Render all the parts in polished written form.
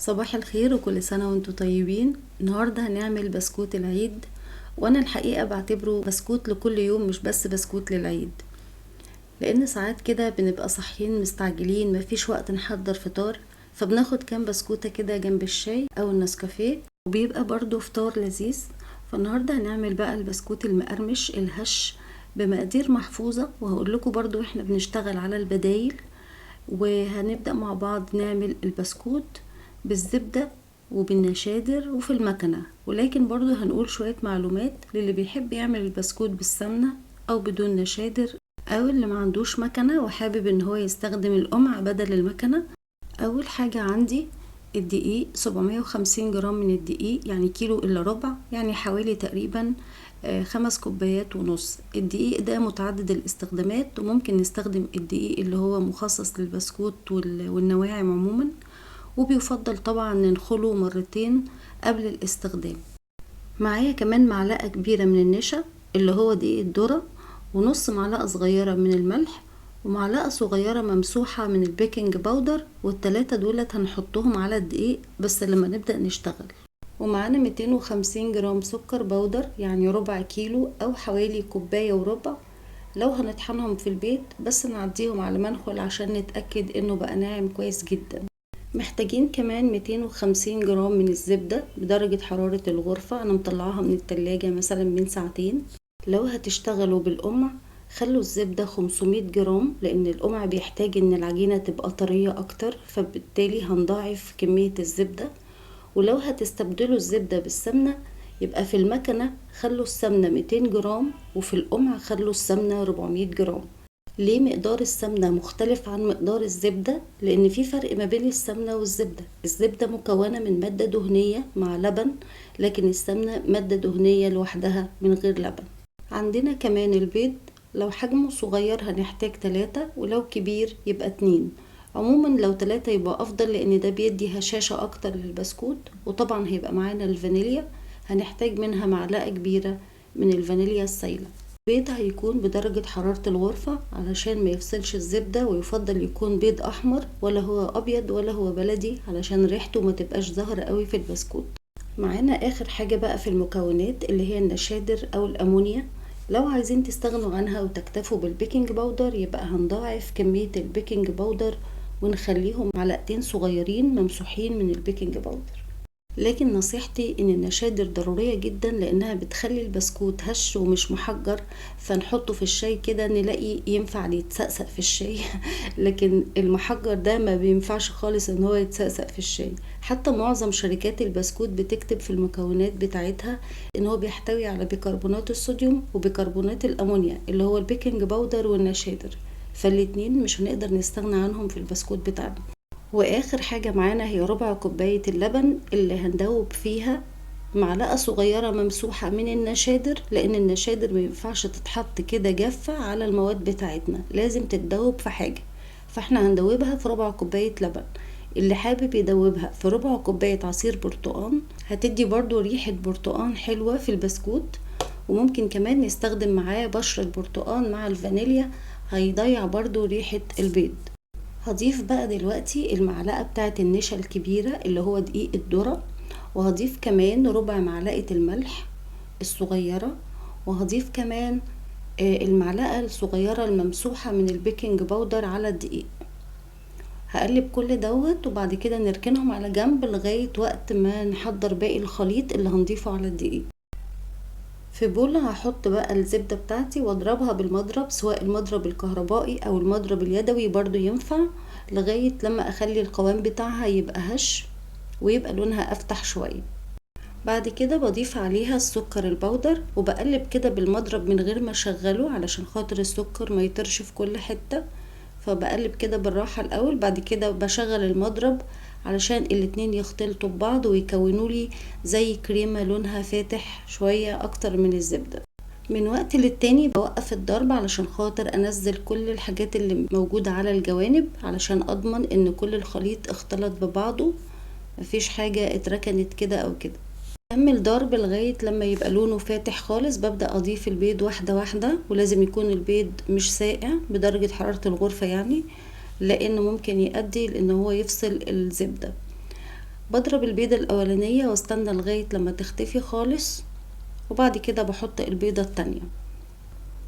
صباح الخير وكل سنة وانتم طيبين. النهاردة هنعمل بسكوت العيد، وانا الحقيقة بعتبره بسكوت لكل يوم مش بس بسكوت للعيد، لان ساعات كده بنبقى صاحيين مستعجلين مفيش وقت نحضر فطار، فبناخد كام بسكوتة كده جنب الشاي او النسكافيه وبيبقى برضو فطار لذيذ. فالنهاردة هنعمل بقى البسكوت المقرمش الهش بمقادير محفوظة، وهقول لكم برضو احنا بنشتغل على البدايل. وهنبدأ مع بعض نعمل البسكوت بالزبدة وبالنشادر وفي المكنة، ولكن برضو هنقول شوية معلومات للي بيحب يعمل البسكوت بالسمنة أو بدون نشادر، أو اللي ما عندوش مكنة وحابب ان هو يستخدم القمع بدل المكنة. أول حاجة عندي الدقيق 750 جرام من الدقيق، يعني كيلو إلا ربع، يعني حوالي تقريبا 5 كوبايات ونص. الدقيق ده متعدد الاستخدامات، وممكن نستخدم الدقيق اللي هو مخصص للبسكوت والنواعم عموما، وبيفضل طبعا ننخله مرتين قبل الاستخدام. معايا كمان معلقة كبيرة من النشا اللي هو دقيق الذرة، ونص معلقة صغيرة من الملح، ومعلقة صغيرة ممسوحة من البيكنج باودر، والتلاتة دولت هنحطهم على الدقيق بس لما نبدأ نشتغل. ومعانا 250 جرام سكر بودر، يعني ربع كيلو او حوالي كوباية وربع، لو هنطحنهم في البيت بس نعديهم على منخل عشان نتأكد انه بقى ناعم كويس جدا. محتاجين كمان 250 جرام من الزبدة بدرجة حرارة الغرفة، انا مطلعاها من التلاجة مثلا من ساعتين. لو هتشتغلوا بالقمع خلوا الزبدة 500 جرام، لان القمع بيحتاج ان العجينة تبقى طرية اكتر، فبالتالي هنضاعف كمية الزبدة. ولو هتستبدلوا الزبدة بالسمنة يبقى في المكنة خلوا السمنة 200 جرام، وفي القمع خلوا السمنة 400 جرام. ليه مقدار السمنة مختلف عن مقدار الزبدة؟ لأن في فرق ما بين السمنة والزبدة. الزبدة مكونة من مادة دهنية مع لبن، لكن السمنة مادة دهنية لوحدها من غير لبن. عندنا كمان البيض، لو حجمه صغير هنحتاج 3، ولو كبير يبقى 2. عموما لو 3 يبقى أفضل، لأن ده بيدي هشاشة أكتر للبسكوت. وطبعا هيبقى معانا الفانيليا، هنحتاج منها معلقة كبيرة من الفانيليا السايلة. البيض هيكون بدرجة حرارة الغرفة علشان ما يفصلش الزبدة، ويفضل يكون بيض أحمر، ولا هو أبيض ولا هو بلدي، علشان ريحته ما تبقاش ظاهرة قوي في البسكوت. معانا آخر حاجة بقى في المكونات اللي هي النشادر أو الأمونيا. لو عايزين تستغنوا عنها وتكتفوا بالبيكنج باودر يبقى هنضاعف كمية البيكنج باودر ونخليهم معلقتين صغيرين ممسوحين من البيكنج باودر. لكن نصيحتي ان النشادر ضرورية جدا، لانها بتخلي البسكوت هش ومش محجر، فنحطه في الشاي كده نلاقي ينفع يتسقسق في الشاي لكن المحجر ده ما بينفعش خالص ان هو يتسقسق في الشاي. حتى معظم شركات البسكوت بتكتب في المكونات بتاعتها ان هو بيحتوي على بيكربونات الصوديوم وبيكربونات الامونيا اللي هو البيكنج باودر والنشادر، فالاتنين مش هنقدر نستغنى عنهم في البسكوت بتاعنا. واخر حاجة معانا هي ربع كوباية اللبن اللي هندوب فيها معلقة صغيرة ممسوحة من النشادر، لان النشادر مينفعش تتحط كده جافة على المواد بتاعتنا، لازم تتدوب في حاجة، فاحنا هندوبها في ربع كوباية لبن. اللي حابب يدوبها في ربع كوباية عصير برتقان هتدي برضو ريحة برتقان حلوة في البسكوت، وممكن كمان نستخدم معاه بشرة برتقان مع الفانيليا، هيضيع برضو ريحة البيض. هضيف بقى دلوقتي المعلقة بتاعت النشا الكبيرة اللي هو دقيق الذرة، وهضيف كمان ربع معلقة الملح الصغيرة، وهضيف كمان المعلقة الصغيرة الممسوحة من البيكنج باودر على الدقيق. هقلب كل دوت وبعد كده نركنهم على جنب لغاية وقت ما نحضر باقي الخليط اللي هنضيفه على الدقيق. في بولة هحط بقى الزبدة بتاعتي واضربها بالمضرب، سواء المضرب الكهربائي او المضرب اليدوي برضو ينفع، لغاية لما اخلي القوام بتاعها يبقى هش ويبقى لونها افتح شوية. بعد كده بضيف عليها السكر البودر وبقلب كده بالمضرب من غير ما اشغله علشان خاطر السكر ما يطرش في كل حتة، فبقلب كده بالراحة الاول، بعد كده بشغل المضرب علشان الاتنين يختلطوا ببعض ويكونوا لي زي كريمة لونها فاتح شوية اكتر من الزبدة. من وقت للتاني بوقف الضرب علشان خاطر انزل كل الحاجات اللي موجودة على الجوانب، علشان اضمن ان كل الخليط اختلط ببعضه، مفيش حاجة اتركنت كده او كده. اكمل ضرب لغاية لما يبقى لونه فاتح خالص، ببدأ اضيف البيض واحدة واحدة، ولازم يكون البيض مش ساقع بدرجة حرارة الغرفة يعني، لان ممكن يؤدي لان هو يفصل الزبدة. بضرب البيضة الاولانية واستنى لغاية لما تختفي خالص، وبعد كده بحط البيضة التانية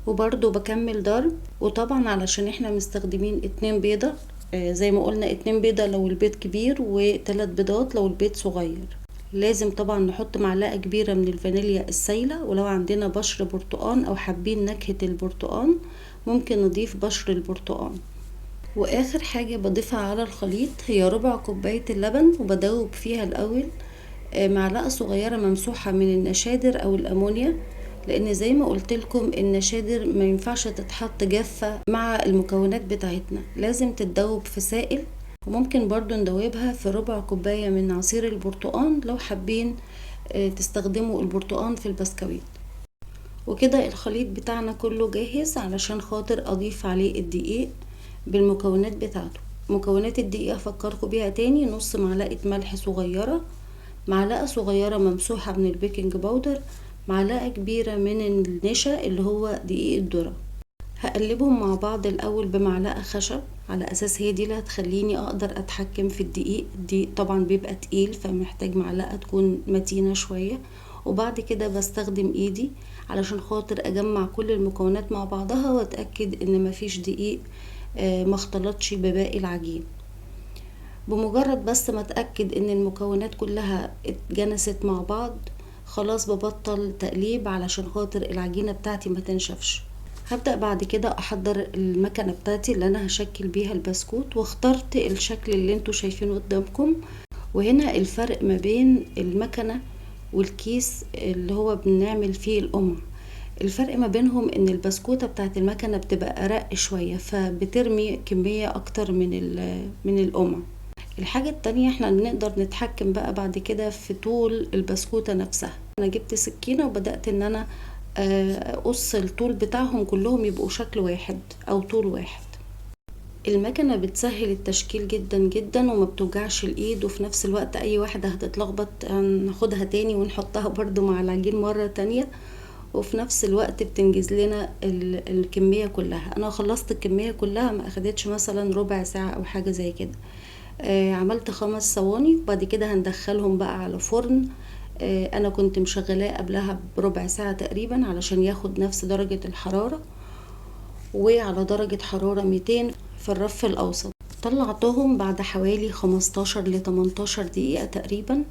وبرضو بكمل ضرب. وطبعا علشان احنا مستخدمين 2 بيضة، زي ما قلنا 2 بيضة لو البيض كبير و3 بيضات لو البيض صغير. لازم طبعا نحط معلقة كبيرة من الفانيليا السايلة، ولو عندنا بشر برتقان او حابين نكهة البرتقان ممكن نضيف بشر البرتقان. واخر حاجة بضيفها على الخليط هي ربع كوباية اللبن، وبدوب فيها الاول معلقة صغيرة ممسوحة من النشادر او الامونيا، لان زي ما قلت لكم النشادر ما ينفعش تتحط جافة مع المكونات بتاعتنا، لازم تتدوب في سائل. وممكن برضو ندوبها في ربع كوباية من عصير البرتقان لو حابين تستخدموا البرتقان في البسكويت. وكده الخليط بتاعنا كله جاهز، علشان خاطر اضيف عليه الدقيق بالمكونات بتاعته. مكونات الدقيق افكركم بيها تاني: نص معلقة ملح صغيرة، معلقة صغيرة ممسوحة من البيكنج باودر، معلقة كبيرة من النشا اللي هو دقيق الذرة. هقلبهم مع بعض الاول بمعلقة خشب، على اساس هي دي اللي هتخليني اقدر اتحكم في الدقيق. الدقيق طبعا بيبقى تقيل فمحتاج معلقة تكون متينة شوية. وبعد كده بستخدم ايدي علشان خاطر اجمع كل المكونات مع بعضها واتأكد ان مفيش دقيق ما اختلطش بباقي العجين. بمجرد بس ما اتأكد ان المكونات كلها اتجنست مع بعض، خلاص ببطل تقليب علشان خاطر العجينة بتاعتي ما تنشفش. هبدأ بعد كده احضر المكنة بتاعتي اللي انا هشكل بيها البسكوت، واخترت الشكل اللي انتوا شايفينه قدامكم. وهنا الفرق ما بين المكنة والكيس اللي هو بنعمل فيه القمع، الفرق ما بينهم ان البسكوتة بتاعت المكنة بتبقى ارق شوية، فبترمي كمية اكتر من القمع. الحاجة التانية احنا نقدر نتحكم بقى بعد كده في طول البسكوتة نفسها. انا جبت سكينة وبدأت ان انا اقص الطول بتاعهم كلهم يبقوا شكل واحد او طول واحد. المكنة بتسهل التشكيل جدا جدا وما بتوجعش الايد، وفي نفس الوقت اي واحدة هتتلخبط هناخدها تاني ونحطها برضو مع العجين مرة تانية، وفي نفس الوقت بتنجز لنا الكمية كلها. انا خلصت الكمية كلها، ما اخدتش مثلا ربع ساعة او حاجة زي كده. عملت 5 صواني، وبعد كده هندخلهم بقى على فرن. انا كنت مشغلاه قبلها بربع ساعة تقريبا علشان ياخد نفس درجة الحرارة، وعلى درجة حرارة 200 في الرف الاوسط. طلعتهم بعد حوالي 15 ل 18 دقيقة تقريبا،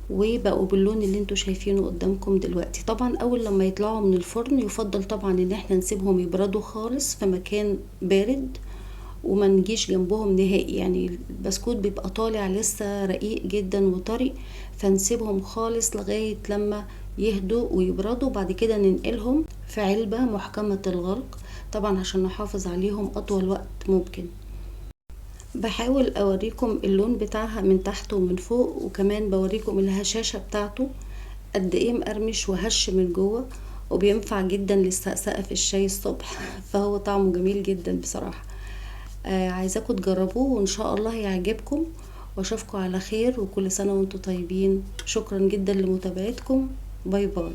وبقوا باللون اللي انتوا شايفينه قدامكم دلوقتي. طبعا اول لما يطلعوا من الفرن يفضل طبعا ان احنا نسيبهم يبردوا خالص في مكان بارد، وما نجيش جنبهم نهائي. يعني البسكوت بيبقى طالع لسه رقيق جدا وطري، فنسيبهم خالص لغاية لما يهدوا ويبردوا. بعد كده ننقلهم في علبة محكمة الغلق طبعا عشان نحافظ عليهم اطول وقت ممكن. بحاول اوريكم اللون بتاعها من تحت ومن فوق، وكمان بوريكم الهشاشة بتاعته قد ايه مقرمش وهش من جوه، وبينفع جدا للسقسقة في الشاي الصبح فهو طعمه جميل جدا بصراحة. عايزاكم تجربوه وان شاء الله يعجبكم، واشوفكم على خير، وكل سنة وانتم طيبين. شكرا جدا لمتابعتكم، باي باي.